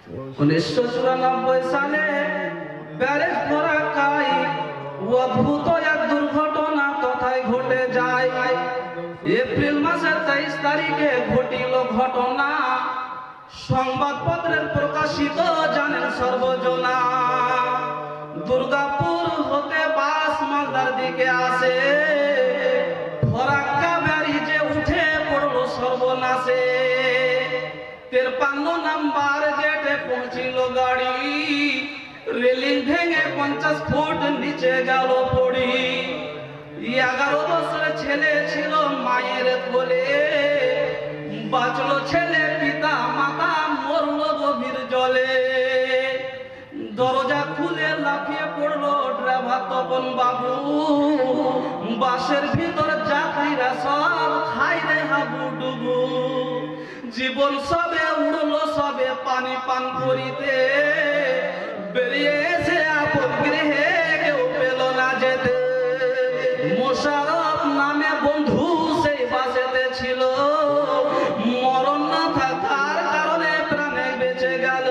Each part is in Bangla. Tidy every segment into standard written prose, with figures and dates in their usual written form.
1994 সালে ব্যারেজ ফরাক্কায় অদ্ভুত এক দুর্ঘটনা কোথায় ঘটে যায়। এপ্রিল মাসের 23 তারিখে ঘটিল ঘটনা, সংবাদপত্রের প্রকাশিত জানেন সর্বজনা। দুর্গাপুর হতে বাস মালদার দিকে আসে, ফরাক্কা ব্যারিজে উঠে পড়লো সর্বনাশে। 53 নাম্বার গেটে পৌঁছিল গাড়ি, রেলিং ভেঙে 50 ফুট নিচে গেল পড়ি। 11 বছরের ছেলে ছিল মায়ের কোলে, বাঁচলো ছেলে, পিতা মাতা মরলো গভীর জলে। দরজা খুলে লাফিয়ে পড়লো ড্রাইভার তপন বাবু, বাসের ভিতর যাত্রীরা সব খাই রে হাবুডুবু। জীবন সবে উড়লো সবে পানি পান করিতে, বেরিয়ে এসে আপন গৃহে কেউ পেল না যেতে। মোশারফ নামে বন্ধু সেই বাসেতে ছিল, মরণ না থাকার কারণে প্রাণে বেঁচে গেল।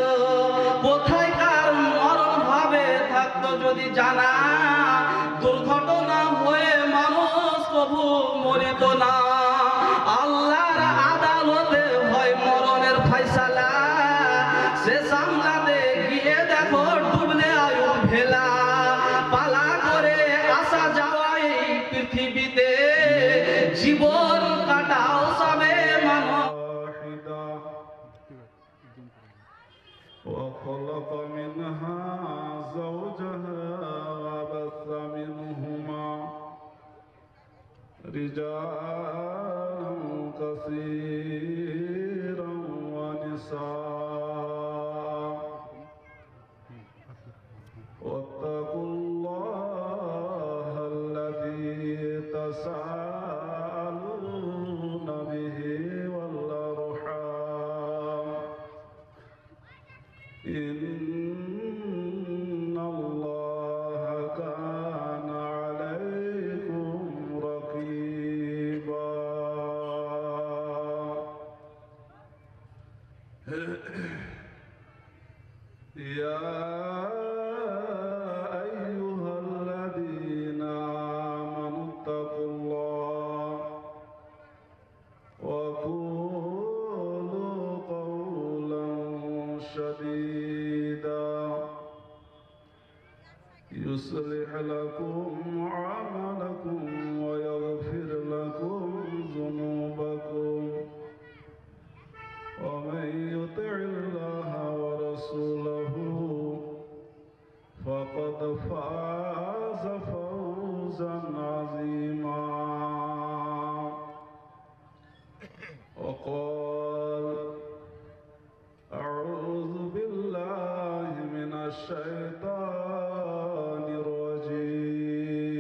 কোথায় কার মরণ ভাবে থাকতো যদি জানা, দুর্ঘটনা হয়ে মানুষ কবু মরিত না। আল্লাহর আদালতে হয় মরণের ফয়সালা, সে সামলাতে গিয়ে দেখো ডুবলে আয়ু ভেলা। পালা করে আসা যাওয়া এই পৃথিবীতে, জীবন কাটাও সবে মানব। وخلق منها زوجها وبث منهما رجالا كثيرا ونساء واتقوا الله الذي تساءلون به والأرحام إن الله كان عليكم رقيبا يا أيها الذين آمنوا اتقوا الله وقولوا قولا سديدا يصلح لكم أعمالكم ويغفر لكم ذنوبكم ومن يطع الله ورسوله فقد فاز فوزا عظيما. وقال أعوذ بالله من الشيطان الرجيم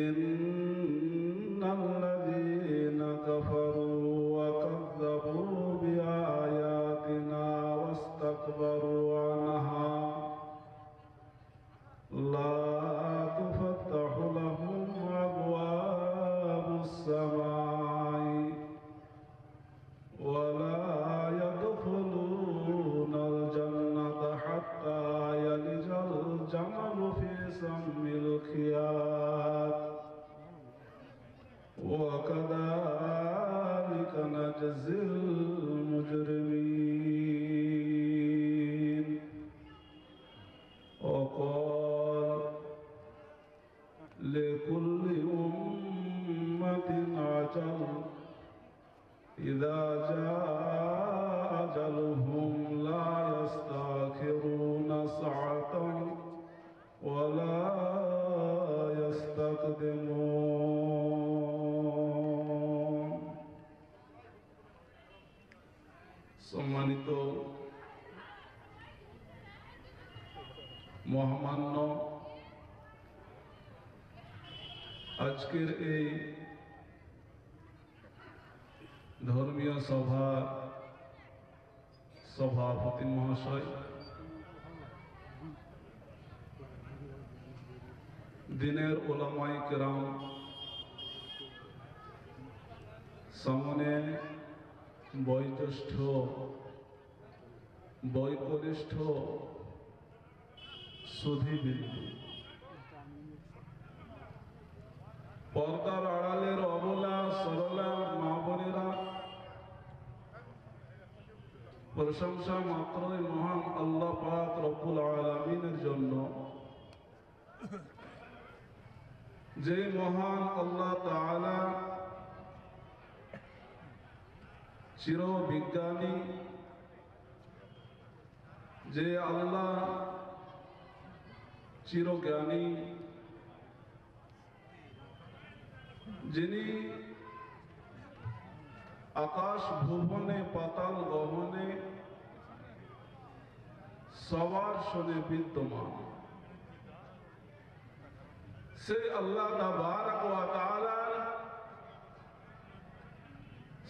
إن الذين كفروا وكذبوا بآياتنا واستكبروا عنها لا تفتح لهم أبواب السماء ولا يدخلون الجنة حتى يلج الجمل في سم الخياط وكذلك نجزي المجرمين. وقال لكل أمة أجل إذا جاء أجلهم لا يستأخرون ساعة ولا يستقدمون. সম্মানিত মহামান্য আজকের এই ধর্মীয় সভার সভাপতি মহাশয়, দিনের ওলামায়ে কেরাম, সামনে বয়োজ্যেষ্ঠ, বয়োকনিষ্ঠ সুধীবৃন্দু, পর্দার আড়ালের অবলা সরলা মা বোনেরা, প্রশংসা মাত্রই মহান আল্লাহ পাক রব্বুল আলামিনের জন্য, যে মহান আল্লাহ তাআলা চির বিজ্ঞানী, যে আল্লাহ চিরজ্ঞানী, যিনি আকাশ ভুবনে পাতাল গহনে সবার শোনে বিদ্যমান, সে আল্লাহ তাবারক ওয়া তাআলার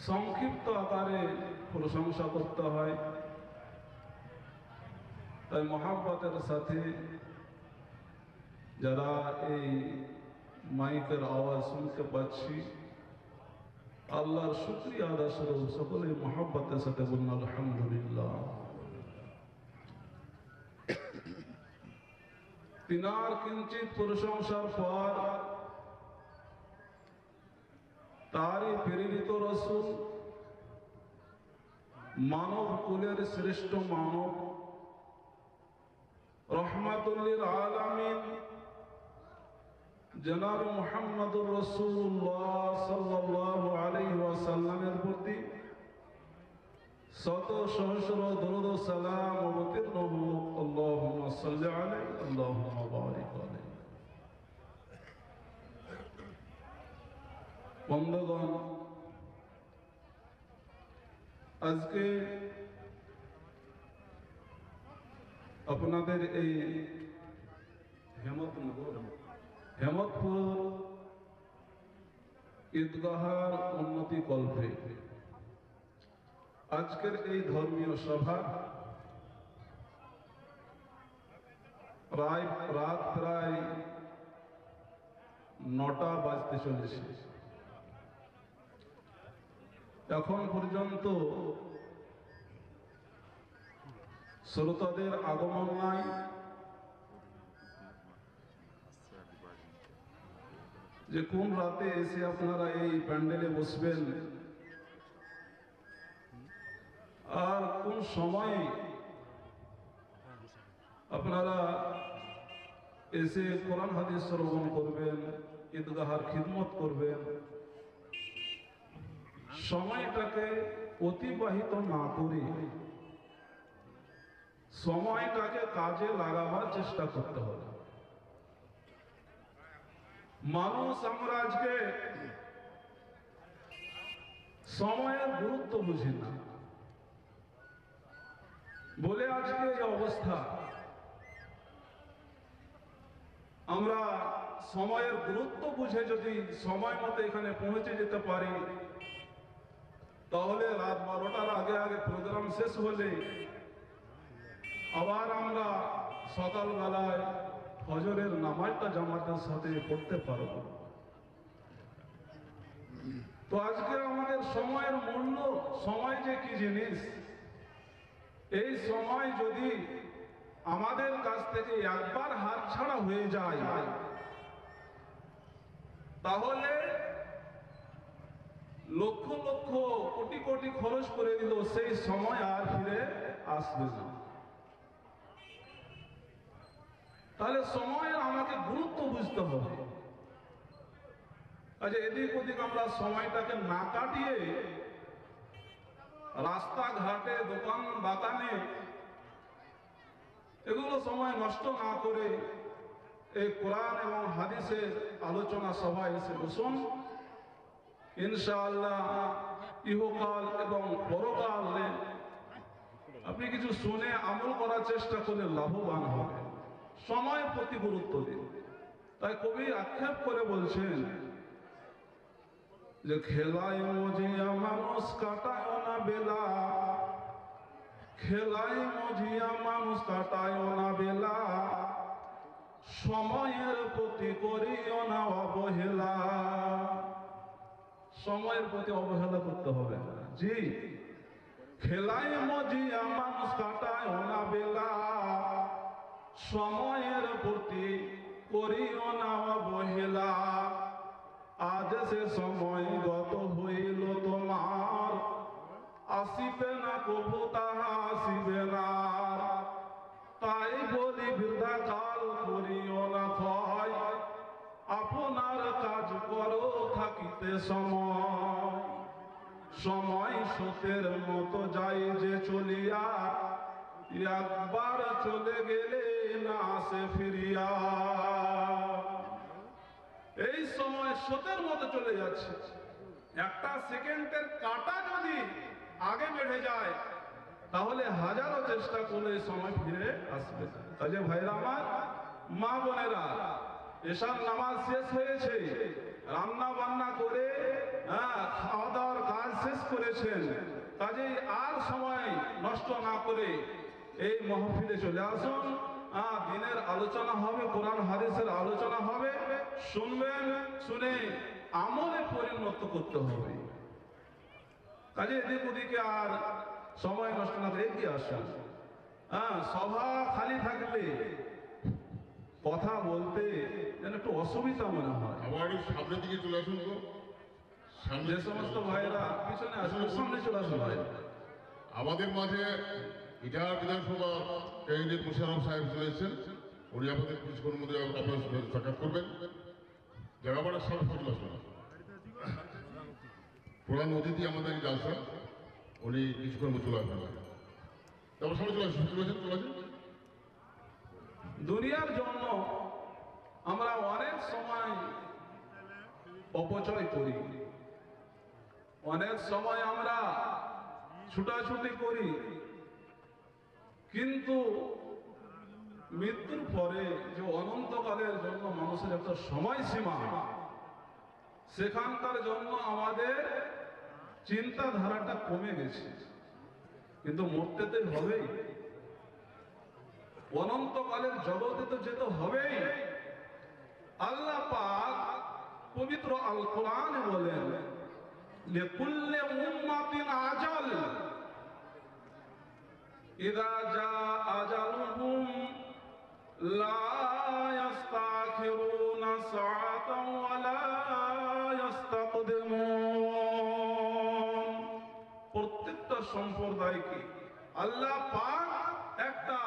সংক্ষিপ্ত আকারে প্রশংসা করতে হয়। তাই মহাব্বতের সাথে যারা এই মাইকের আওয়াজ শুনতে পাচ্ছি, আল্লাহর শুকরিয়া আদায় স্বরূপ সকলে মহাব্বতের সাথে বলুন আলহামদুলিল্লাহ। তিনার কিঞ্চিত প্রশংসার পর তারই প্রেরিত রাসূল, মানব কুলের শ্রেষ্ঠ মানব, রহমাতুল লিল আলামিন জনাব মুহাম্মদুর রাসূলুল্লাহ সাল্লাল্লাহু আলাইহি ওয়াসাল্লামের প্রতি শত সহস্র দরুদ ও সালাম অবতীর্ণ হোক। আল্লাহুম্মা সাল্লি আলাইহি, আল্লাহুম্মা বারিক আলাইহি। বন্ধুগণ, আজকে আপনাদের এই হেমতপুর ঈদগাহার উন্নতি কল্পে আজকের এই ধর্মীয় সভা রাত প্রায় 9টা বাজতে চলেছে। এখন পর্যন্ত শ্রোতাদের আগমন নাই। যে কোন রাতে এসে আপনারা এই প্যান্ডেলে বসবেন আর কোন সময়ে আপনারা এসে কোরআন হাদিস শ্রবণ করবেন, ঈদগাহার খিদমত করবেন, সময়টাকে অতিবাহিত না করে সময়টাকে কাজে লাগাবার চেষ্টা করতে হবে। মানুষ আমরা আজকে সময়ের গুরুত্ব বুঝি না বলে আজকে এই অবস্থা। আমরা সময়ের গুরুত্ব বুঝে যদি সময় মতো এখানে পৌঁছে যেতে পারি, তাহলে রাত 12টার আগে আগে প্রোগ্রাম শেষ হলে আবার আমরা সকালবেলায় ফজরের নামাজটা জামাতের সাথে পড়তে পারব। তো আজকে আমাদের সময়ের মূল্য, সময় যে কি জিনিস, এই সময় যদি আমাদের কাছ থেকে একবার হাতছাড়া হয়ে যায় তাহলে লক্ষ লক্ষ কোটি কোটি খরচ করে দিল, সেই সময় আর ফিরে আসবে না। তাহলে সময়ের আমাকে গুরুত্ব বুঝতে হবে। আচ্ছা, এদিক ওদিক আমরা সময়টাকে না কাটিয়ে রাস্তাঘাটে, দোকান বাগানে এগুলো সময় নষ্ট না করে এই কোরআন এবং হাদিসের আলোচনা সভায় এসে বসুন। ইনশাআল্লাহ ইহকাল এবং পরকালে আপনি কিছু শুনে আমল করার চেষ্টা করলে লাভবান হবে। সময়ের প্রতি গুরুত্ব দিন। তাই কবি আক্ষেপ করে বলছেন যে খেলায় মজিয়া মানুষ কাটায় না বেলা, খেলায় মজিয়া মানুষ কাটায় না বেলা, সময়ের প্রতি করিও না অবহেলা। সময়ের প্রতি অবহেলা করতে হবে না। জি, খেলায় মজিয়া মানুষ কাটায় না বেলা, সময়ের প্রতি করিও না অবহেলা। আজ সে সময় গত হইল তোমার, আসিবে না কবু তাহা আসিবে না। তাই বলি বৃদ্ধা কাল করিও না ক্ষয়, আপনার কাজ করো থাকিতে সময়। সময় স্রোতের মতো যায় যে চলিয়া, একবার চলে গেলে না আসে ফিরিয়া। এই সময় স্রোতের মতো চলে যাচ্ছে, একটা সেকেন্ডের কাঁটা যদি আগে বেড়ে যায় তাহলে হাজারো চেষ্টা করলে এই সময় ফিরে আসবে। কাজে ভাইরা আমার, মা বোনেরা, এশার নামাজ শেষ হয়েছে, রান্না বান্না করে খাওয়া দাওয়ার কাজ শেষ করেছেন, কাজেই আর সময় নষ্ট না করে এই মাহফিলে চলে আসুন। দিনের আলোচনা হবে, কোরআন হাদিসের আলোচনা হবে, শুনবেন, শুনে আমলে পরিণত করতে হবে। কাজে এদিক ওদিকে আর সময় নষ্ট না করে এগিয়ে আসুন। সভা খালি থাকলে কথা বলতে যেন একটু অসুবিধা মনে হয়। আবার সামনের দিকে চলে আসুন তো, যে সমস্ত ভাইয়েরা পিছনে আসুন, সামনে চলে আসুন ভাই। আমাদের মাঝে ইটাহার বিধানসভা ক্যান্ডিডেট মুশারফ সাহেব চলেছেন, উনি আমাদের কিছুক্ষণ মধ্যে আপনার সঙ্গে সাক্ষাৎ করবেন। জায়গাবাড়ার সামনে চলে আসুন। প্রধান অতিথি আমাদের জালসা, উনি কিছুক্ষণ মধ্যে চলে আসবেন। তারপর সামনে চলে আসুন, চলে আসুন। দুনিয়ার জন্য আমরা অনেক সময় অপচয় করি, অনেক সময় আমরা ছুটাছুটি করি, কিন্তু মৃত্যুর পরে যে অনন্তকালের জন্য মানুষের একটা সময়সীমা, সেখানকার জন্য আমাদের চিন্তাধারাটা কমে গেছে। কিন্তু মরতে তো হবেই, অনন্তকালের জগতে তো যেতে হবেই। আল্লাহ পাক পবিত্র আল কোরআনে বলেন, লিকুল্লি উম্মাতিন আজাল, ইযা জা আজালুহুম লা ইস্তাখিরুনা সাআতান ওয়া লা ইস্তাকদিমুন। প্রত্যেকটা সম্প্রদায়কে আল্লাহ পাক একটা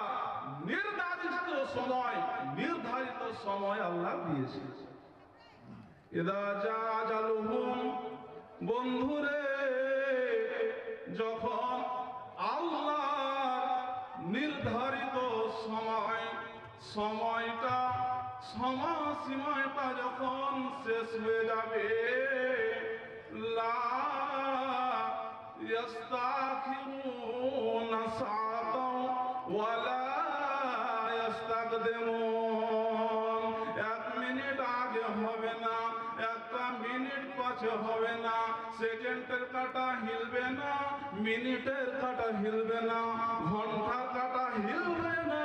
নির্ধারিত সময় আল্লাহ দিয়েছে। ইযা জা আজালুহুম, বন্ধুরে, যখন আল্লাহ নির্ধারিত সময়টা সময়সীমাটা যখন শেষ হয়ে যাবে, লা ইস্তাখিরুনা সাআতান ওয়া লা ইস্তাকদিমুন। 1 মিনিট আগে হবে না, একটা মিনিট পাছে হবে না, সেকেন্ডের কাঁটা হিলবে না, মিনিটের কাঁটা হিলবে না, ঘন্টার কাঁটা হিলবে না।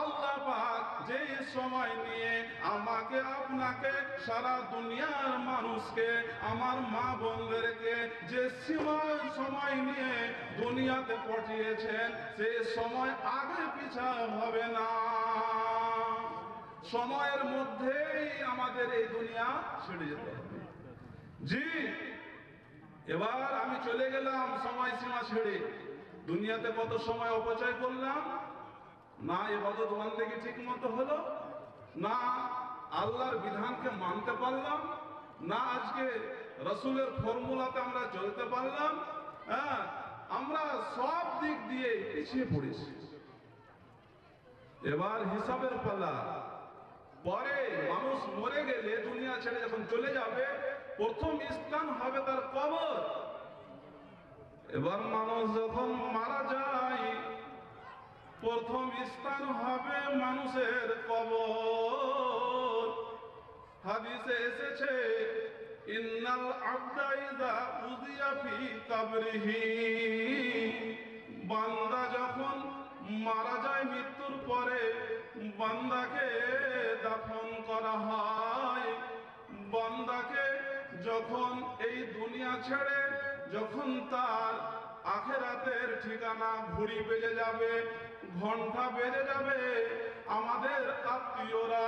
আল্লাহ পাক যে সময় নিয়ে আমাকে, আপনাকে, সারা দুনিয়ার মানুষকে, আমার মা বোনদেরকে যে সময় নিয়ে দুনিয়াতে পাঠিয়েছেন, সেই সময় আগে পিছা হবে না। সময়ের মধ্যেই আমাদের এই দুনিয়া ছেড়ে যেতে হবে। জি, এবার আমি চলে গেলাম সময়সীমা ছেড়ে, দুনিয়াতে কত সময় অপচয় করলাম, না ইবাদত বন্দেগী ঠিক মতো হলো, না আল্লাহর বিধানকে মানতে পারলাম, না আজকে রসুলের ফর্মুলাতে আমরা চলতে পারলাম। আমরা সব দিক দিয়ে পিছিয়ে পড়েছি। এবার হিসাবের পালা। পরে মানুষ মরে গেলে, দুনিয়া ছেড়ে যখন চলে যাবে, প্রথম স্থান হবে তার কবর। এবার মানুষ যখন মারা যায়, প্রথম স্থান হবে মানুষের কবর। হাদিসে এসেছে, ইন্নাল আবদা ইযা উযিয়া ফি কবরিহি, বান্দা যখন মারা যায়, মৃত্যুর পরে বান্দাকে দাফন করা হয়। বান্দাকে যখন এই দুনিয়া ছেড়ে যখন তার আখিরাত ঠিকানা, ঘড়ি বেজে যাবে, ঘন্টা বেজে যাবে, আমাদের আত্মীয়রা,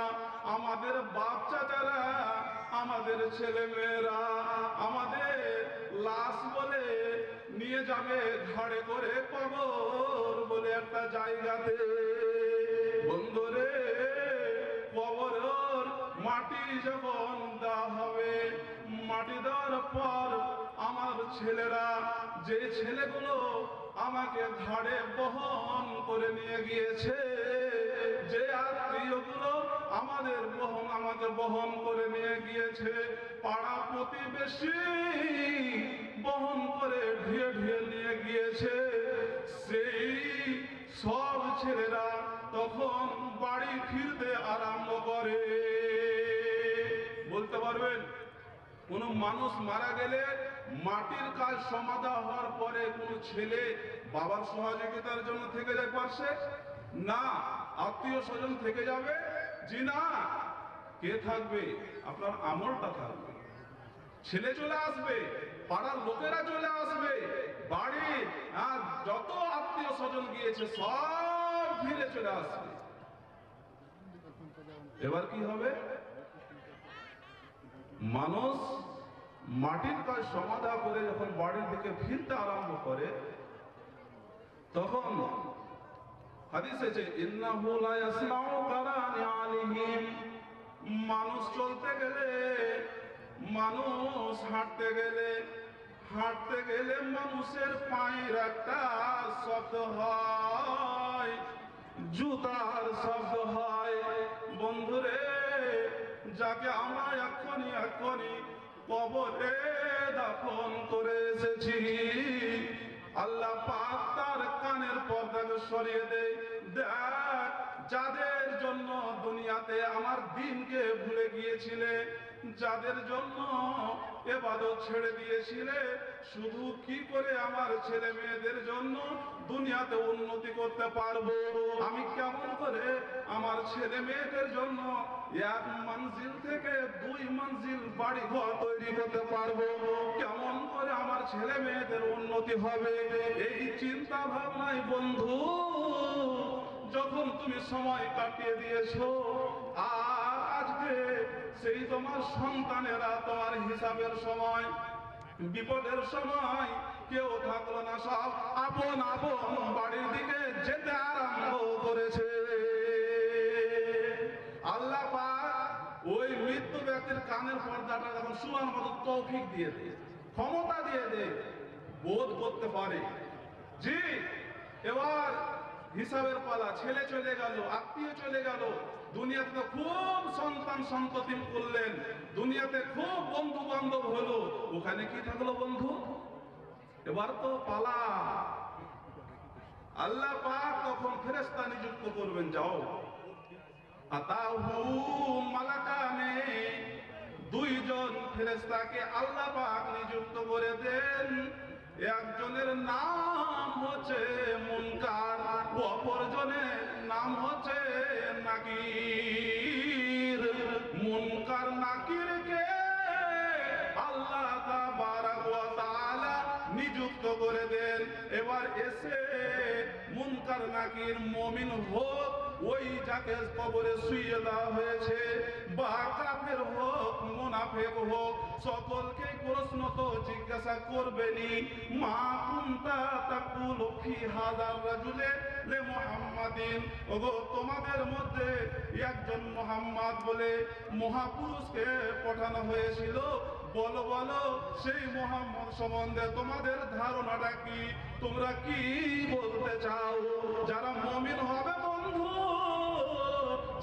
আমাদের বাপ চাচারা, আমাদের ছেলে মেয়েরা আমাদের লাশ বলে নিয়ে যাবে ঘাড়ে করে কবর বলে একটা জায়গাতে। বন্ধুরে, কবরের মাটি যখন দেওয়া হবে, মাটি দেওয়ার পর আমার ছেলেরা, যে ছেলেগুলো আমাকে ঘাড়ে বহন করে নিয়ে গিয়েছে, যে আত্মীয়গুলো আমাকে বহন করে নিয়ে গিয়েছে, পাড়া প্রতিবেশী বহন করে ঢুয়ে ঢুয়ে নিয়ে গিয়েছে, সেই সব ছেলেরা তখন বাড়ি ফিরতে আরম্ভ করে। বলতে পারবেন কোন মানুষ মারা গেলে মাটির কাজ সমাধা হওয়ার পরে কোন ছেলে বাবার সহযোগিতার জন্য থেকে যায় পাশে? না। আত্মীয় স্বজন থেকে যাবে? জি না। কে থাকবে? আপনার আমলটা থাকবে। ছেলে চলে আসবে, পাড়ার লোকেরা চলে আসবে, বাড়ির যত আত্মীয় স্বজন গিয়েছে সব ফিরে চলে আসবে। এবার কি হবে? মানুষ মাটির কাজ সমাধা করে যখন বাড়ির দিকে ফিরতে আরম্ভ করে, তখন হাদিসে যে ইন্নাহু লা ইয়াসমাউ কারানি আলিহিম, মানুষ চলতে গেলে, মানুষ হাঁটতে গেলে মানুষের পায়ের একটা শব্দ হয়, জুতার শব্দ হয়। বন্ধুরে, যাকে আমরা এক্ষুনি কবরে দাফন করে এসেছি, আল্লাহ পাক তার কানের পর্দাকে সরিয়ে দেয়। দেখ, যাদের জন্য দুনিয়াতে আমার দিনকে ভুলে গিয়েছিলে, যাদের জন্য ইবাদত ছেড়ে দিয়েছিলে, শুধু কি করে আমার ছেলে মেয়েদের জন্য দুনিয়াতে উন্নতি করতে পারবো, আমি কেমন করে আমার ছেলে মেয়েদের জন্য এক মঞ্জিল থেকে 2 মঞ্জিল বাড়ি ঘর তৈরি করতে পারবো, কেমন করে আমার ছেলে মেয়েদের উন্নতি হবে, এই চিন্তা ভাবনায় বন্ধু যখন তুমি সময় কাটিয়ে দিয়েছো, আর আজকে সেই তোমার সন্তানেরা তোমার হিসাবের সময়, বিপদের সময় কেউ থাকলো না, সব আপন আপন বাড়ির দিকে যেতে আরম্ভ করেছে। আল্লাহ পাক ওই মৃত্যু ব্যক্তির কানের পর্দাটা যখন শোনার মতো তৌফিক দিয়ে দেয়, ক্ষমতা দিয়ে দেয়, বোধ করতে পারে। জি, এবার হিসাবের পালা, ছেলে চলে গেল, আত্মীয় চলে গেল, দুনিয়াতে তো খুব সন্তান সন্ততি করলেন, দুনিয়াতে খুব বন্ধু বান্ধব হলো, ওখানে কি থাকলো বন্ধু? এবার তো পালা। আল্লাহ পাক তখন ফেরেশতা নিযুক্ত করবেন, যাও আতাহু মালাকানে, 2 জন ফেরেশতাকে আল্লাহ পাক নিযুক্ত করে দেন। একজনের নাম হচ্ছে মুনকার, অপরজনের নাম হচ্ছে নাকির। মুনকার নাকিরকে আল্লাহ তাবারক ওয়া তাআলা নিযুক্ত করে দেন। এবার এসে মুনকার নাকির মুমিন হোক, ওই যাকে কবরে শুইয়ে দেওয়া হয়েছে, বা কাফের হোক মুনাফিক হোক, সকলকে প্রশ্ন তো জিজ্ঞাসা করবেনি। মা কুনতা তাকুলু ফি হাযার রাজুলে লে মুহাম্মাদিন, ওগো তোমাদের মধ্যে একজন মুহাম্মদ বলে মহাপুরুষকে পাঠানো হয়েছিল, বলো বলো সেই মুহাম্মদ সম্বন্ধে তোমাদের ধারণাটা কি, তোমরা কি বলতে চাও? যারা মুমিন হবে বন্ধু,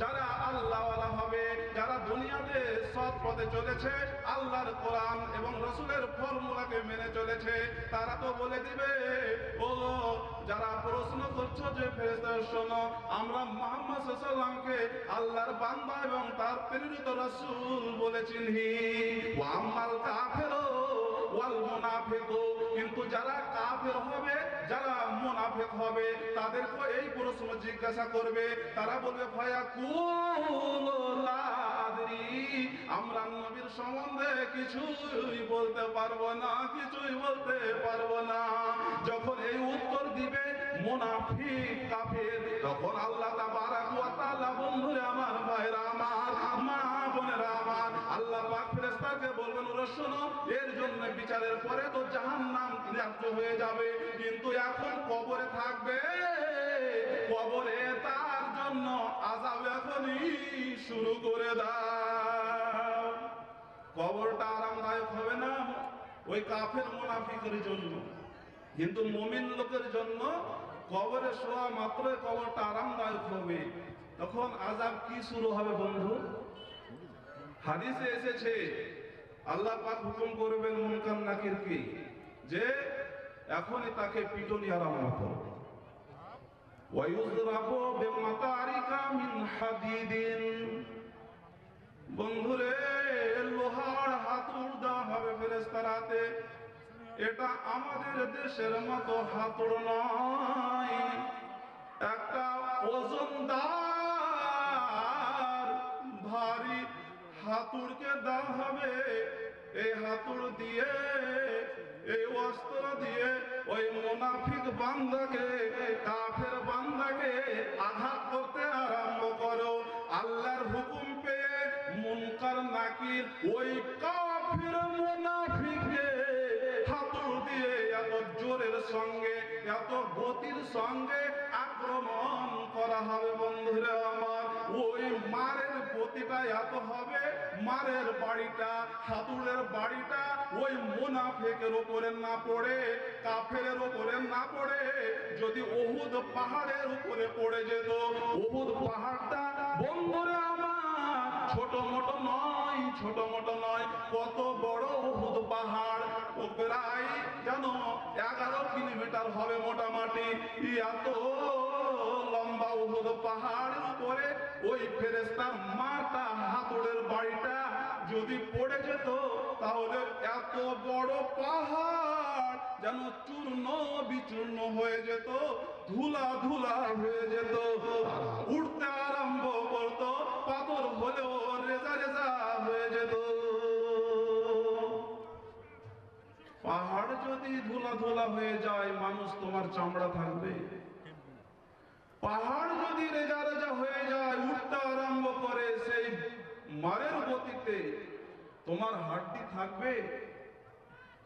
যারা আল্লাহওয়ালা হবে, যারা দুনিয়াতে সৎ পথে চলেছে, আল্লাহর কোরআন এবং রাসূলের ফর্মুলাকে মেনে চলেছে, তারা তো বলে দিবে, ও যারা প্রশ্ন করছো যে ফেরেশতা শোনো, আমরা মুহাম্মদ সাল্লাল্লাহু আলাইহি ওয়াসাল্লামকে আল্লাহর বান্দা এবং তার প্রেরিত রাসূল বলে চিনি। ওয়া আম্মাল কাফিরু ওয়াল মুনাফিকু, কিন্তু যারা কাফের হবে, যারা মুনাফিক হবে, তাদেরকে এই প্রশ্ন জিজ্ঞাসা করবে, তারা বলবে ফায়াকুলু লা আদরি, আমরা নবীর সম্বন্ধে কিছুই বলতে পারবো না, কিছুই বলতে পারবো না। যখন এই উত্তর দিবে মুনাফিক কাফের, তখন আল্লাহ তাবারাক ওয়া তাআলা বন্ধুরা আমার, ভাইরা আমার, মা বোনেরা আমার, আল্লাহ পাক ফেরেশতাকে বলবেন ওরা শোনো, এর জন্য বিচারের পরে তো জাহান্নাম ন্যায্য হয়ে যাবে, কিন্তু এখন কবরে থাকবে, কবরে তার জন্য আযাব এখনই শুরু করে দাও। কবরটা আরামদায়ক হবে না ওই কাফের মুনাফিকের জন্য, কিন্তু মুমিন লোকের জন্য কবরে শোয়া মাত্রই কবরটা আরামদায়ক হবে। তখন আযাব কি শুরু হবে বন্ধু? হাদিসে এসেছে আল্লাহ পাক হুকুম করবেন মুনকার নাকিরকে যে এখনই তাকে পিটনি আরম্ভ করো। ওয়ায়ুযরাবু বিমাতারিকা মিন হাদিদিন, বন্ধুরে লোহার হাতুড় দেওয়া হবে ফেরেশতার হাতে। এটা আমাদের দেশের মতো হাতুড় নয়, একটা ওজনদার ভারী হাতুড়কে দেওয়া হবে। এই হাতুড় দিয়ে, এই অস্ত্র দিয়ে ওই মুনাফিক বান্দাকে, কাফের বান্দাকে আঘাত করতে আরম্ভ করো। আল্লাহর হুকুম পেয়ে মুনকার নাকির ওই কাফের মুনাফিককে হাতুড় দিয়ে এত জোরের সঙ্গে, এত গতির সঙ্গে আক্রমণ করা হবে বন্ধুরা আমার। ওই মারের গতিটা এত হবে, মারের বাড়িটা, হাতুড়ের বাড়িটা ওই মুনাফিকের উপরে না পড়ে, কাফেরের উপরে না পড়ে, যদি উহুদ পাহাড়ের উপরে পড়ে যেত, উহুদ পাহাড়টা বন্ধুরা আমার ছোট মোটো নয়, ছোট মোটো নয়, কত বড় উহুদ পাহাড়, ও প্রায় যেন 11 কিলোমিটার হবে মোটামুটি। এত লম্বা উহুদ পাহাড়ের উপরে ওই ফেরেশতার মাথা হাতুড়ের বাড়িটা যদি পড়ে যেত, তাহলে এত বড় পাহাড় যেন চূর্ণ বিচূর্ণ হয়ে যেত, ধুলা ধুলা হয়ে যেত, উঠতে আরম্ভ করতো, পাথর হলেও রেজা রেজা হয়ে যেত। পাহাড় যদি ধুলা ধুলা হয়ে যায়, মানুষ তোমার চামড়া থাকবে? পাহাড় যদি রেজা রেজা হয়ে যায়, উঠতে আরম্ভ করে, সেই মারের গতিতে তোমার হাড্ডি থাকবে?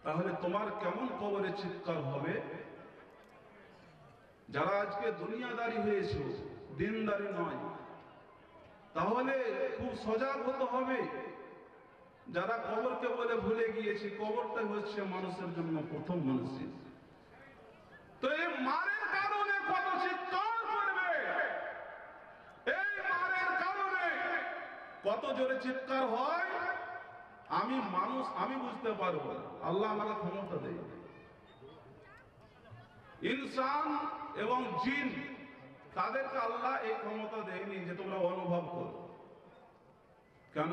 তাহলে তোমার কেমন কবরে চিৎকার হবে? যারা আজকে দুনিয়াদারি হয়েছে, দিনদারি নয়, তাহলে খুব সজাগ হতে হবে। যারা কবরকে বলে ভুলে গিয়েছে, কবরটা হচ্ছে মানুষের জন্য প্রথম মসজিদ। তো এই মারের কারণে কত চিৎকার করবে, এই মারের কারণে কত জোরে চিৎকার হয়, আমি মানুষ, আমি বুঝতে পারবো। আল্লাহ আমাকে ক্ষমতা দেয়। ইনসান এবং জিন, তাদেরকে আল্লাহ এই ক্ষমতা দেয়নি যে তোমরা অনুভব করো। কেন?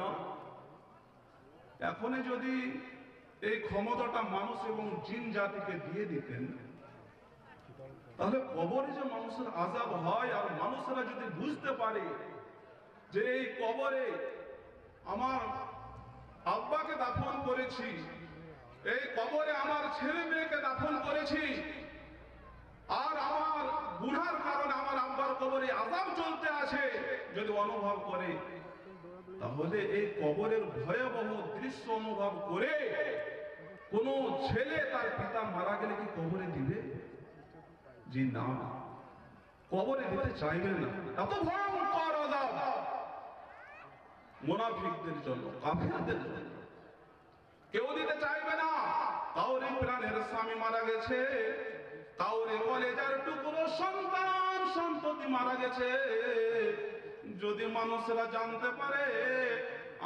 এখনই যদি এই ক্ষমতাটা মানুষ এবং জিন জাতিকে দিয়ে দিতেন, তাহলে কবরে যে মানুষের আযাব হয়, আর মানুষেরা যদি বুঝতে পারে যে এই কবরে আমার আব্বাকে দাফন করেছি, এই কবরে আমার ছেলে মেয়েকে দাফন করেছি, আর আমার গুনার কারণে আমার আব্বার কবরে আযাব চলতে আছে, যদি অনুভব করে, তাহলে এই কবরের ভয়াবহ দৃশ্য অনুভব করে কোন ছেলে তার পিতা মারা গেলে কি কবরে দিবে? জি না, কবরে দিতে চাইবে না। এত ভয়ঙ্কর আযাব মুনাফিকদের জন্য, কাফেরদের জন্য কেউ দিতে চাইবে না। কাউরে প্রাণের স্বামী মারা গেছে, কাউরে কলেজার টুকরো সন্তান সন্ততি মারা গেছে, যদি মানুষরা জানতে পারে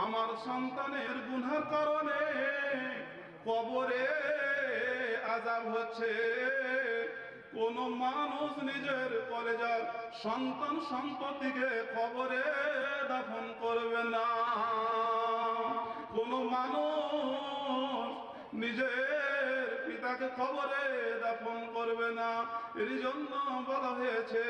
আমার সন্তানের গুনার কারণে কবরে আযাব হচ্ছে, কোন মানুষ নিজের কলেজার সন্তান সন্ততিকে কবরে দাফন করবে না। কোন মানুষ নিজের পিতাকে কবরে দাফন করবে না। এর জন্য বলা হয়েছে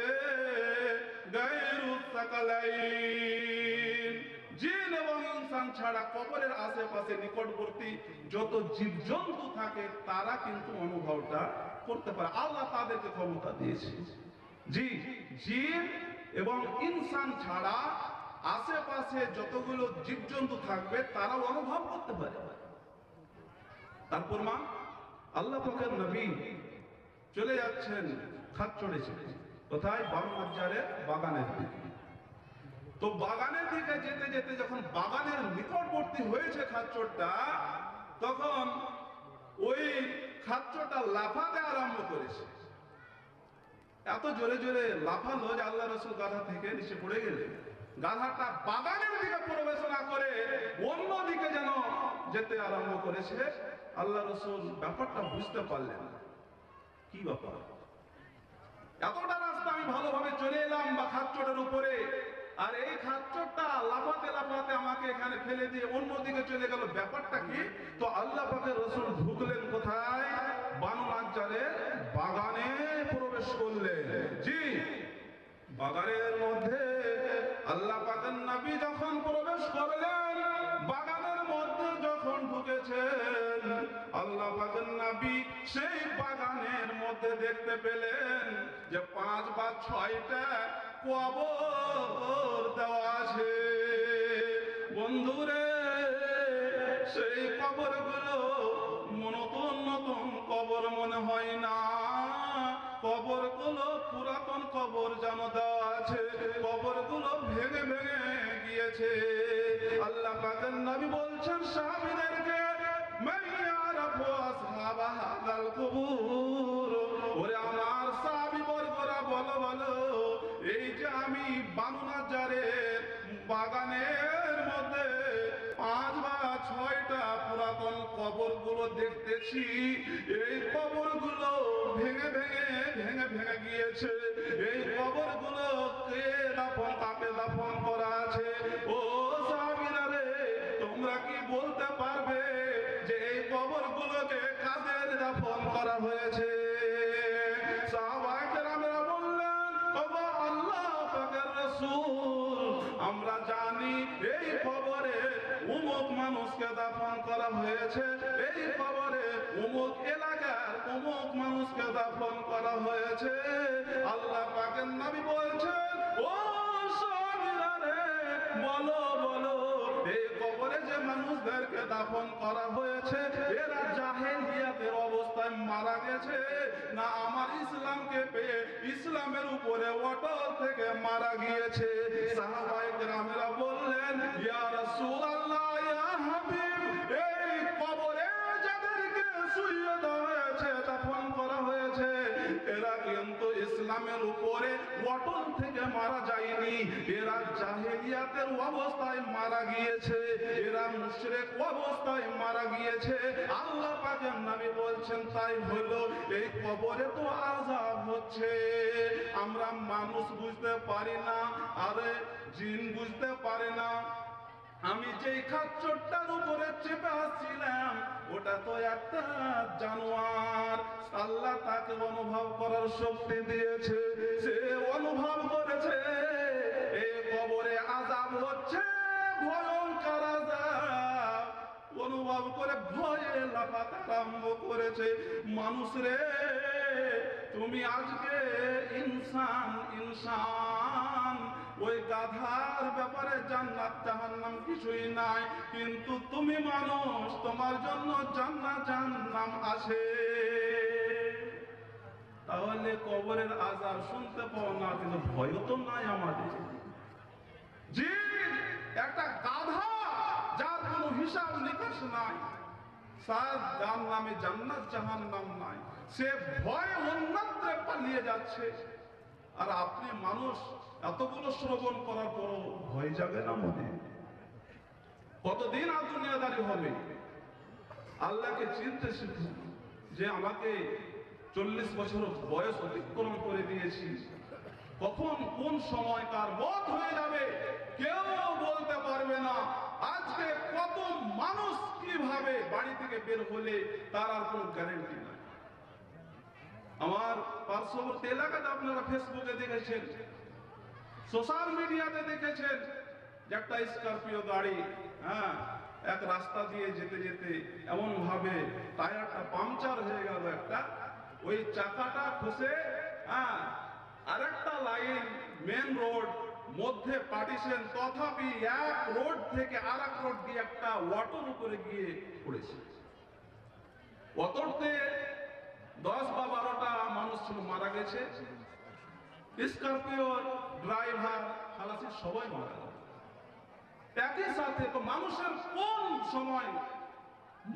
গায়রুস সাকালাইন, জিন এবং ইনসান ছাড়া কবরের আশেপাশে নিকটবর্তী যত জীবজন্তু থাকে তারা কিন্তু অনুভবটা করতে পারে। আল্লাহ তাদেরকে ক্ষমতা দিয়েছে। জি, জিন এবং ইনসান ছাড়া আশেপাশে যতগুলো জীবজন্তু থাকবে তারাও অনুভব করতে পারে। তারপর মা আল্লাহ পাকের নবী চলে যাচ্ছেন খাচ্চড়ে চলে, কোথায়? বারুমাজারের বাগানের দিকে। তো বাগানের দিকে যেতে যেতে যখন বাগানের নিকটবর্তী হয়েছে খাচ্চড়টা, তখন ওই খাচ্চড়টা লাফাতে আরম্ভ করেছে। এত জোরে জোরে লাফালো যে আল্লাহ রাসূল গাধা থেকে নিচে পড়ে গেলেন। গাধাটা বাগানের দিকে প্রবেশ না করে অন্য দিকে যেন যেতে আরম্ভ করেছে। আল্লাহ রাসূল ব্যাপারটা বুঝতে পারলেন না, কি ব্যাপার, এতটা রাস্তা আমি ভালোভাবে চলে এলাম বা খাচ্চড়ের উপরে, আর এই খাচ্চড়টা লাফাতে লাফাতে আমাকে এখানে ফেলে দিয়ে অন্যদিকে চলে গেল, ব্যাপারটা কি? তো আল্লাহ পাকের রাসূল ঢুকলেন কোথায়? বানু নাজ্জারের বাগানে প্রবেশ করলেন। জি, বাগানের মধ্যে আল্লাহ পাকের নবী যখন প্রবেশ করলেন, বাগানের মধ্যে যখন ঢুকেছেন, আল্লাহ পাকের নবী সেই বাগানের মধ্যে দেখতে পেলেন যে 5 বা 6টা কবর দেওয়া আছে। বন্ধুরে, সেই কবরগুলো নতুন নতুন কবর মনে হয় না, কবরগুলো পুরাতন কবর যেন দেওয়া আছে, কবরগুলো ভেঙে ভেঙে গিয়েছে। আল্লাহ পাকের নবী বলছেন সাহাবীদেরকে, মাইয়ারাফু আসহাবা হাযাল কুবুর, ওরে আমার সাহাবী বর্গরা বলো বলো, এই যে আমি বানু নাজ্জারের বাগানের মধ্যে 5 বা 6টা পুরাতন কবরগুলো দেখতেছি, এই কবরগুলো ভেঙে ভেঙে ভেঙে ভেঙে গিয়েছে। এই কবরগুলো কে দাফন, কাকে দাফন করা আছে? ও সাহাবীরা রে, তোমরা কি বলতে পারবে যে এই কবরগুলোকে কাদের দাফন করা হয়েছে? সাহাবায়ে কেরামেরা বললেন, ওগো আল্লাহ পাকের রাসূল, আমরা জানি এই কবরে অমুক মানুষকে দাফন করা হয়েছে, এই কবরে অমুক এলাকার অমুক মানুষকে দাফন করা হয়েছে। আল্লাহ পাকের নবী বলছেন, ও সাহাবীরা রে, বলো বলো, এই কবরে যে মানুষদেরকে দাফন করা হয়েছে, এরা জাহেলিয়াতের অবস্থায় মারা গেছে, না আমার ইসলামকে পেয়ে ইসলামের উপরে অটল থেকে মারা গিয়েছে? সাহাবায়ে কেরামেরা বললেন, ইয়া রাসূলুল্লাহ, ইয়া হাবিব, এই কবরে যাদেরকে শুইয়ে দেওয়া হয়েছে, দাফন করা হয়েছে, এরা কিন্তু ইসলামের উপরে অটল থেকে মারা যায়নি, এরা জাহেলিয়াতের অবস্থায় মারা গিয়েছে, এরা মুশরিক অবস্থায় মারা গিয়েছে। আল্লাহ পাকের নবী বলছেন, তাই হলো, এই কবরে তো আযাব হচ্ছে, আমরা মানুষ বুঝতে পারি না, আরে জিন বুঝতে পারে না। আমি যেই খাচ্চড়টার উপরে চেপে আসছিলাম, ওটা তো একটা জানোয়ার, আল্লাহ তাকে অনুভব করার শক্তি দিয়েছে, সে অনুভব করেছে এই কবরে আযাব হচ্ছে, ভয়ঙ্কর আযাব, অনুভব করে ভয়ে লাফাতে আরম্ভ করেছে। মানুষ রে, তুমি আজকে ইনসান ইনসান, ওই গাধার ব্যাপারে জান্নাত জাহান্নাম কিছুই নাই, কিন্তু তুমি মানুষ, তোমার জন্য জান্নাত জাহান্নাম আছে। তাহলে কবরের আযাব শুনতে পাও না, কিন্তু ভয় তো নাই আমাদের। জি, একটা গাধা যার কোনো হিসাব নিকাশ নাই, যার নামে জান্নাত জাহান্নাম নাই, সে ভয়ে অন্যত্রে পালিয়ে যাচ্ছে, আর আপনি মানুষ এতগুলো শ্রবণ করার পরও ভয় যাবে না মনে? কতদিন আর দুনিয়াদারি হবে? আল্লাহকে চিনতে শিখুন যে আমাকে 40 বছর বয়স অতিক্রম করে দিয়েছি, কখন কোন সময় কার মত হয়ে যাবে কেউ বলতে পারবে না। আজকে কত মানুষ কিভাবে বাড়ি থেকে বের হলে তার আর কোনো গ্যারান্টি নাই। আমার পার্শ্ববর্তী এলাকাতে আপনারা ফেসবুকে দেখেছেন, সোশ্যাল মিডিয়াতে দেখেছেন যে একটা স্করপিও গাড়ি, এক রাস্তা দিয়ে যেতে যেতে এমন ভাবে টায়ারটা পাংচার হয়ে গেল, একটা ওই চাকাটা খসে আরেকটা লাইন মেন রোড, মধ্যে পার্টিশন, তথাপি এক রোড থেকে আরেক রোড দিয়ে একটা অটোর উপরে গিয়ে পড়েছে। অটোতে 10 বা 12টা মানুষ ছিল, মারা গেছে। স্করপিও ড্রাইভার খালাসি সবাই মারা গেল একই সাথে। তো মানুষের কোন সময়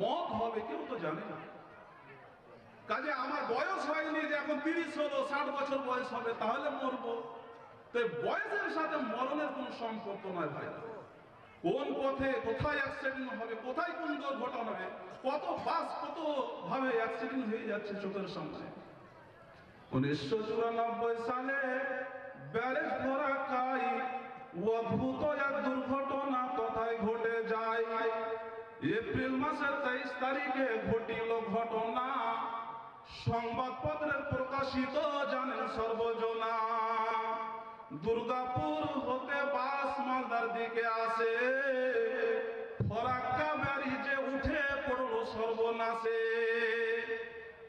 মত হবে কেউ তো জানে না। কাজে আমার বয়স হয়নি যে এখন 30 হলো, 60 বছর বয়স হবে তাহলে মরবো। তো বয়সের সাথে মরণের কোন সম্পর্ক নয় ভাই। কোন পথে কোথায় অ্যাক্সিডেন্ট হবে, কোথায় কোন দুর্ঘটনা হবে, কত বাস কত ভাবে অ্যাক্সিডেন্ট হয়ে যাচ্ছে চোখের সামনে। 1994 সালে ব্যারেজ ফরাক্কাই অদ্ভুত এক দুর্ঘটনা কোথায় ঘটে যায়। এপ্রিল মাসের 23 তারিখে ঘটিল ঘটনা, সংবাদপত্রে প্রকাশিত জানেন সর্বজনা। দুর্গাপুর হতে বাস মালদার দিকে আসে, ফরাক্কা ব্যারিজে উঠে পড়লো সর্বনাশে।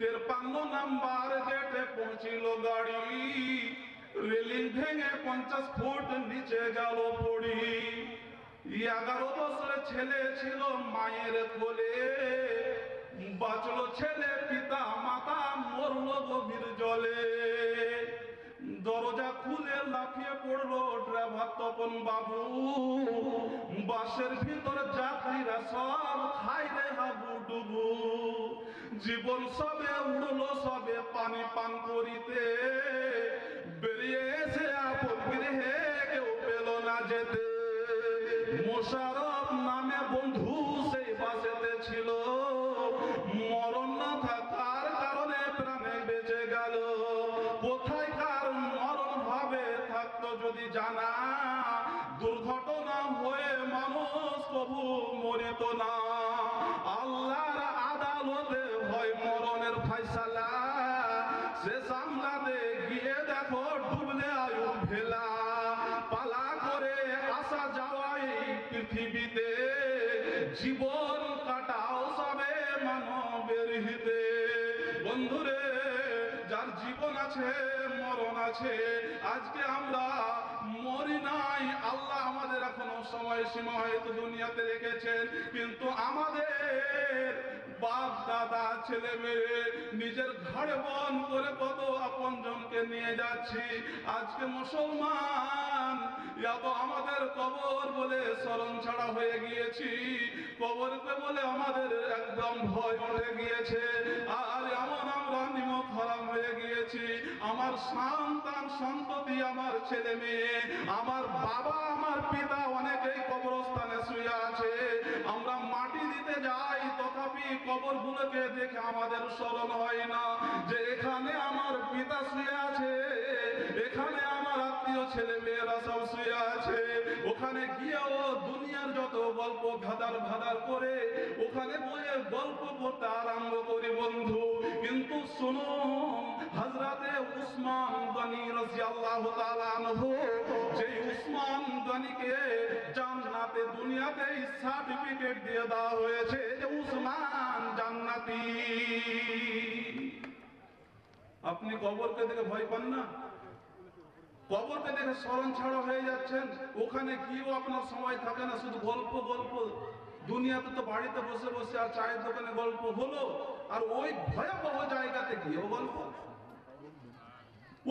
53 নাম্বার গেটে পৌঁছিল গাড়ি, রেলিং ভেঙে 50 ফুট নিচে গেল পড়ি। 11 বছরের ছেলে ছিল মায়ের কোলে, বাঁচলো ছেলে পিতা মাতা মরলো গভীর জলে। দরজা খুলে লাফিয়ে পড়লো ড্রাইভার তপন বাবু, বাসের ভিতর যাত্রীরা সব খাই রে হাবুডুবু। জীবন সবে উড়লো সবে পানি পান করিতে, বেরিয়ে এসে আপন গৃহে কেউ পেল না যেতে। মোশারফ নামে বন্ধু সেই বাসেতে ছিল, মরণ না থাকার কারণে প্রাণে বেঁচে গেল। কোথায় কার মরণ হবে থাকতো যদি জানা, দুর্ঘটনা হয়ে মানুষ কবু মরিত না। আল্লাহর আদালতে হয় মরণের ফয়সালা, সে সামলাতে গিয়ে দেখো ডুবলে আয়ু ভেলা। পালা করে আসা যাওয়াই পৃথিবীতে, জীবন কাটাও সবে মানবের হিতে। বন্ধুরে, যার জীবন আছে মরণ আছে। আজকে আমরা মরি নাই, আল্লাহ আমাদের এখনো সময় সীমা হয়তো দুনিয়াতে রেখেছেন, কিন্তু আমাদের বাপ দাদা ছেলে মেয়ে নিজের ঘাড়ে বন করে কত আপন জনকে নিয়ে যাচ্ছি। আজকে মুসলমান এত আমাদের কবর বলে শরণ ছাড়া হয়ে গিয়েছি, কবরকে বলে আমাদের একদম ভয় উঠে গিয়েছে। আর এমন আমরা নিমক হারাম হয়ে গিয়েছি। আমার সন্তান সন্ততি, আমার ছেলে মেয়ে, আমার বাবা আমার পিতা অনেকেই কবরস্থানে শুয়ে আছে। আমরা মাটি দিতে যাই, তথাপি কবরগুলোকে দেখে আমাদের স্মরণ হয় না যে এখানে আমার পিতা শুয়ে আছে, এখানে আমার আত্মীয় ছেলে মেয়েরা সব শুয়ে আছে। ওখানে গিয়েও দুনিয়ার যত গল্প ভাদার ভাদার করে ওখানে বইয়ে গল্প করতে আরম্ভ করি বন্ধু। কিন্তু শোনো, হযরতে উসমান গনি রাদিয়াল্লাহু তাআলা আনহু, যে উসমান গনিকে জান্নাতে দুনিয়াতে সার্টিফিকেট দিয়ে দেওয়া হয়েছে যে উসমান জান্নাতি। আপনি কবরকে দেখে ভয় পান না? কবরকে দেখে স্মরণ ছাড়া হয়ে যাচ্ছেন? ওখানে গিয়েও আপনার সময় থাকে না, শুধু গল্প গল্প। দুনিয়াতে তো বাড়িতে বসে বসে আর চায়ের দোকানে গল্প হলো, আর ওই ভয়াবহ জায়গাতে গিয়েও গল্প।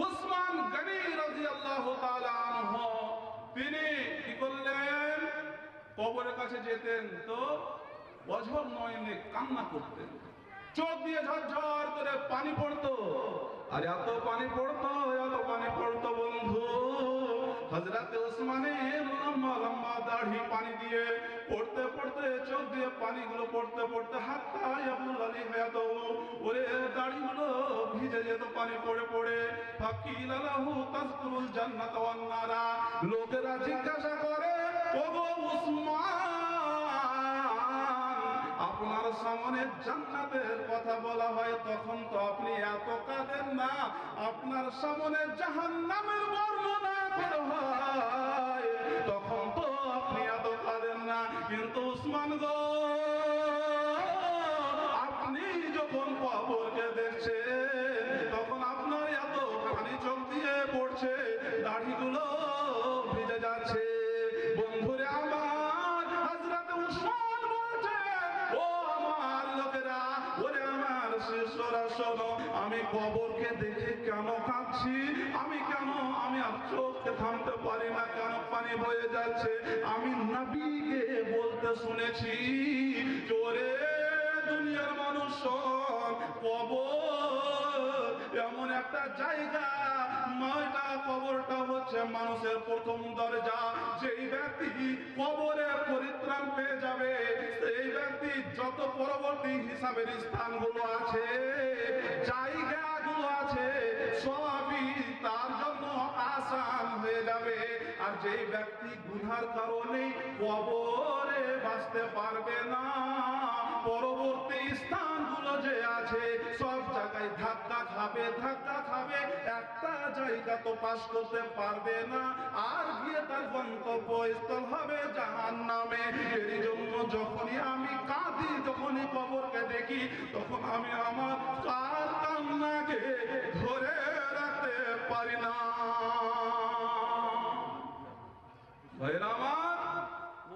উসমান গনি রাদিয়াল্লাহু তাআলা আনহু তিনি কি করলেন? কবরের কাছে যেতেন তো অঝর নয়নে কান্না করতেন, চোখ দিয়ে ঝরঝর করে পানি পড়তো। আর এত পানি পড়তো, এত পানি পড়তো বন্ধু, হযরত উসমানের লম্বা লম্বা দাড়ি পানি দিয়ে পড়তে পড়তে, চোখ দিয়ে পানিগুলো পড়তে পড়তে হাতটা আবুল আলী হায়াত, ওরে দাড়িগুলো ভিজে যেত পানি পড়ে পড়ে। ফাকিল লাহু তাজকুরুল জান্নাত ওয়ান নারা। লোকেরা জিজ্ঞাসা করে, ওগো উসমান, আপনার সামনে জান্নাতের কথা বলা হয়, তখন তো আপনি এত কাঁদেন না। আপনার সামনে জাহান্নামের বর্ণনা করা হয়, তখন তো আপনি এত কাঁদেন না। কিন্তু উসমান গো, আপনি যখন কবরকে দেখছেন তখন আপনার এত পানি চোখ দিয়ে পড়ে দাড়িগুলো ভিজে যাচ্ছে। বন্ধুরে আমার, হযরত উসমান বলছে, ও আমার লোকেরা, ওরে আমার শিষ্যরা শোনো, আমি কবরকে দেখে কেন কাঁদছি, আমি আর চোখকে থামতে পারি না, কেন পানি বয়ে যাচ্ছে। আমি নবীকে বলতে শুনেছি, জোরে দুনিয়ার মানুষ শোন, কবর এমন একটা জায়গা, মাটা কবরটা হচ্ছে মানুষের প্রথম দরজা। যেই ব্যক্তি কবরে পরিত্রাণ পেয়ে যাবে, সেই ব্যক্তি যত পরবর্তী হিসাবের স্থানগুলো আছে, জায়গাগুলো আছে, সবই তার জন্য আসান হয়ে যাবে। আর যেই ব্যক্তি গুনার কারণে কবরে বাঁচতে পারবে না, পরবর্তী স্থানগুলো যে আছে সব জায়গায় ধাক্কা খাবে, একটা জায়গা তো পাস করতে পারবে না, আর গিয়ে তার গন্তব্যস্থল হবে জাহান্নামে। এর জন্য যখনই আমি কাঁদি, যখনই কবরকে দেখি, তখন আমি আমার কান্নাকে ধরে রাখতে পারি না। ভাইরা আমার,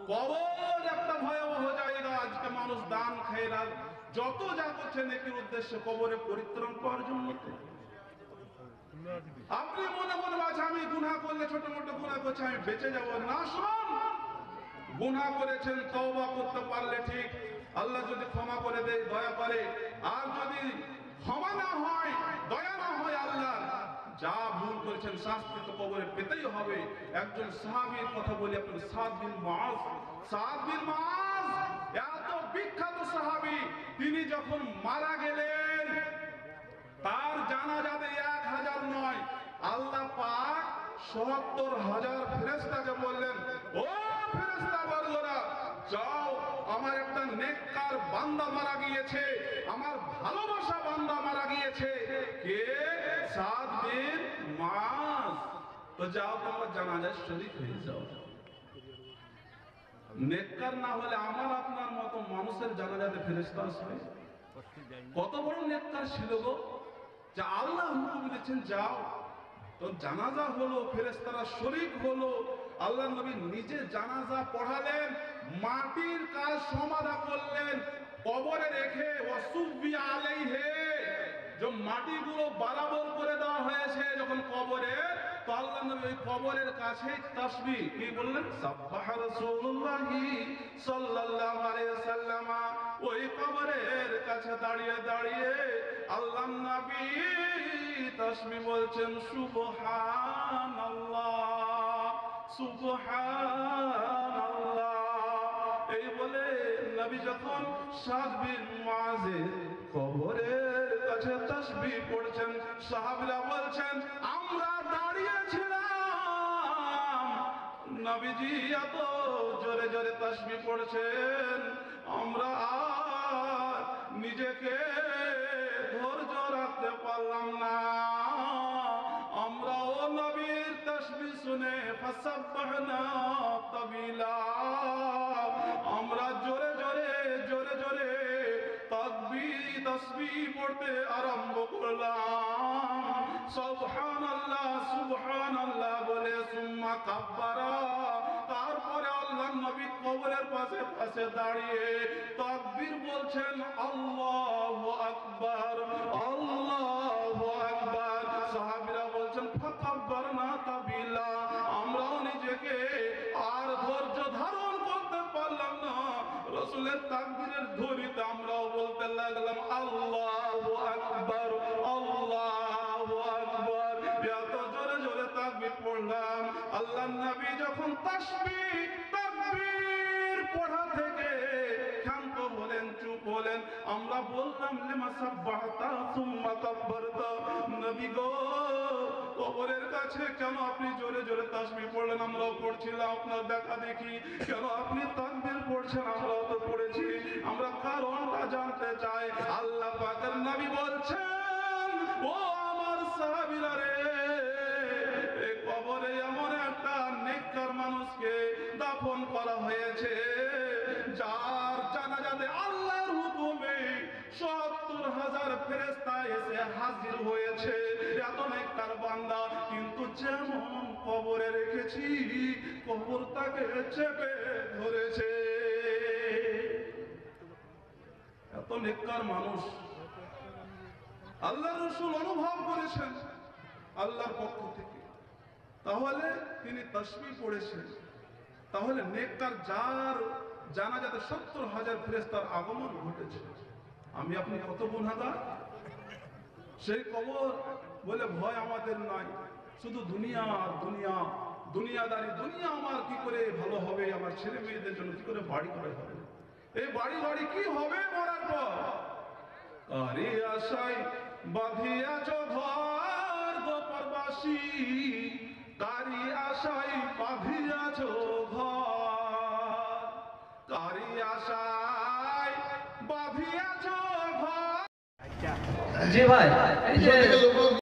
কবর একটা ভয়াবহ জায়গা। আজকে মানুষ দান খেয়রাত যত যা করছে নেকির উদ্দেশ্যে কবরে পরিত্রাণ পাওয়ার জন্য। আপনি মনে মনে ভাবছেন আমি গুনাহ করলে, ছোট মোটো গুনাহ করছি, আমি বেঁচে যাব না। শুনুন, গুনাহ করেছেন, তওবা করতে পারলে ঠিক, আল্লাহ যদি ক্ষমা করে দেয়, দয়া করে। আর যদি ক্ষমা না হয়, দয়া না হয় আল্লাহ, যা ভুল করেছেন শাস্তি তো কবরে পেতেই হবে। একজন সাহাবীর কথা বলি আপনাকে, সাদ বিন মুআজ, এত বিখ্যাত সাহাবী, তিনি যখন মারা গেলেন, তার জানাজাতে 1000 নয়, আল্লাহ পাক ৭০,০০০ ফেরেশতাকে বললেন, ও ফেরেশতা বর্গরা, যাও, আমার একটা নেককার বান্দা মারা গিয়েছে, আমার ভালোবাসা বান্দা মারা গিয়েছে। কে? সাদ বিন মুআজ। তো যাও, তোমরা জানাজায় শরীক হয়ে যাও। নেককার না হলে আমার আপনার মতো মানুষের জানাজাতে ফেরেশতা আসবে? কত বড় নেককার ছিল গো, যে আল্লাহ হুকুম দিয়েছেন যাও। তো জানাজা হলো, ফেরেশতারা শরীক হলো, আল্লাহ নবী নিজে জানাজা পড়ালেন, মাটির কাজ সমাধা করলেন, কবরে রেখে ওয়াসুবি আলাইহি, যে মাটিগুলো বরাবর করে দেওয়া হয়েছে যখন কবরে, তো আল্লাহ নবী ওই কবরের কাছে তাসবিহ কি বললেন, সাব্বাহ রাসূলুল্লাহি সাল্লাল্লাহু আলাইহি ওয়াসাল্লাম, ওই কবরের কাছে দাঁড়িয়ে দাঁড়িয়ে আল্লাহ নবী তাসবিহ বলছেন, সুবহানাল্লাহ সুবহানাল্লাহ। এই বলে নবী যখন সাদ বিন মুআজের কবরের কাছে তাসবিহ পড়ছেন, সাহাবীরা বলছেন, আমরা দাঁড়িয়েছিলাম, নবীজি এত জোরে জোরে তাসবিহ পড়ছেন, আমরা আর নিজেকে ধৈর্য রাখতে পারলাম না। আমরাও নবীর তাসবিহ শুনে ফাসাব্বাহনা তাবিলা, আমরা জোরে জোরে তাসবিহ পড়তে আরম্ভ করলাম। সুবহানাল্লাহ সুবহানাল্লাহ বলে সুম্মা কাব্বারা, তারপরে আল্লাহ নবী কবরের পাশে পাশে দাঁড়িয়ে তাকবীর বলছেন, আল্লাহু আকবার আল্লাহু আকবার। সাহাবীরা বলছেন, ফাকাব্বারনা তাবিলা, আমরাও নিজেকে আর ধৈর্য ধারণ করতে পারলাম না, রাসূলের তাকবীরের ধ্বনিতে আমরাও বলতে লাগলাম, আল্লাহু আকবার আল্লাহু আকবার। এত জোরে জোরে তাকবীর পড়লাম। আল্লাহ নবী যখন তাকবীর পড়া থেকে ক্ষান্ত হলেন, চুপ হলেন, আমরা বললাম, লিমা সাব্বাহতা সুম্মা কাব্বারতা, নবী গো, কবরের কাছে কেন আপনি জোরে জোরে তাসবিহ পড়লেন? আমরাও পড়ছিলাম, আপনার দেখা দেখি, কেন আপনি তাকবীর পড়ছেন? আমরাও তো পড়েছি, আমরা কারণটা জানতে চাই। আল্লাহ পাকের নবী বলছেন, ও আমার সাহাবীরা রে, এই কবরে এমন একটা নেককার মানুষকে দাফন করা হয়েছে, যার জানাজাতে আল্লাহর হুকুমে ৭০,০০০ ফেরেশতা এসে হাজির হয়েছে। এত নেককার বান্দা, কিন্তু যেমন দেখেছি কবর তাকে চেপে ধরেছে। এত নেককার মানুষ আল্লাহ রসুল অনুভব করেছেন আল্লাহর পক্ষ থেকে, তাহলে তিনি তাসবিহ পড়েছেন। তাহলে নেককার যার জানাজাতে 70,000 ফেরেশতার আগমন ঘটেছে। আমি আপনি কত গুনাহগার। সেই কবর বলে ভয় আমাদের নাই, শুধু দুনিয়া দুনিয়া দুনিয়াদারি। দুনিয়া আমার কি করে ভালো হবে, আমার ছেলে মেয়েদের জন্য কি করে বাড়ি করে হবে, এই বাড়ি বাড়ি কি হবে মরার পর। আরে আশাই বাঁধিয়াছ ঘর গো পরবাসী, কারি আশাই বাঁধিয়াছ ঘর, কারি আশাই বাঁধিয়াছ ঘর। জি ভাই, এই যে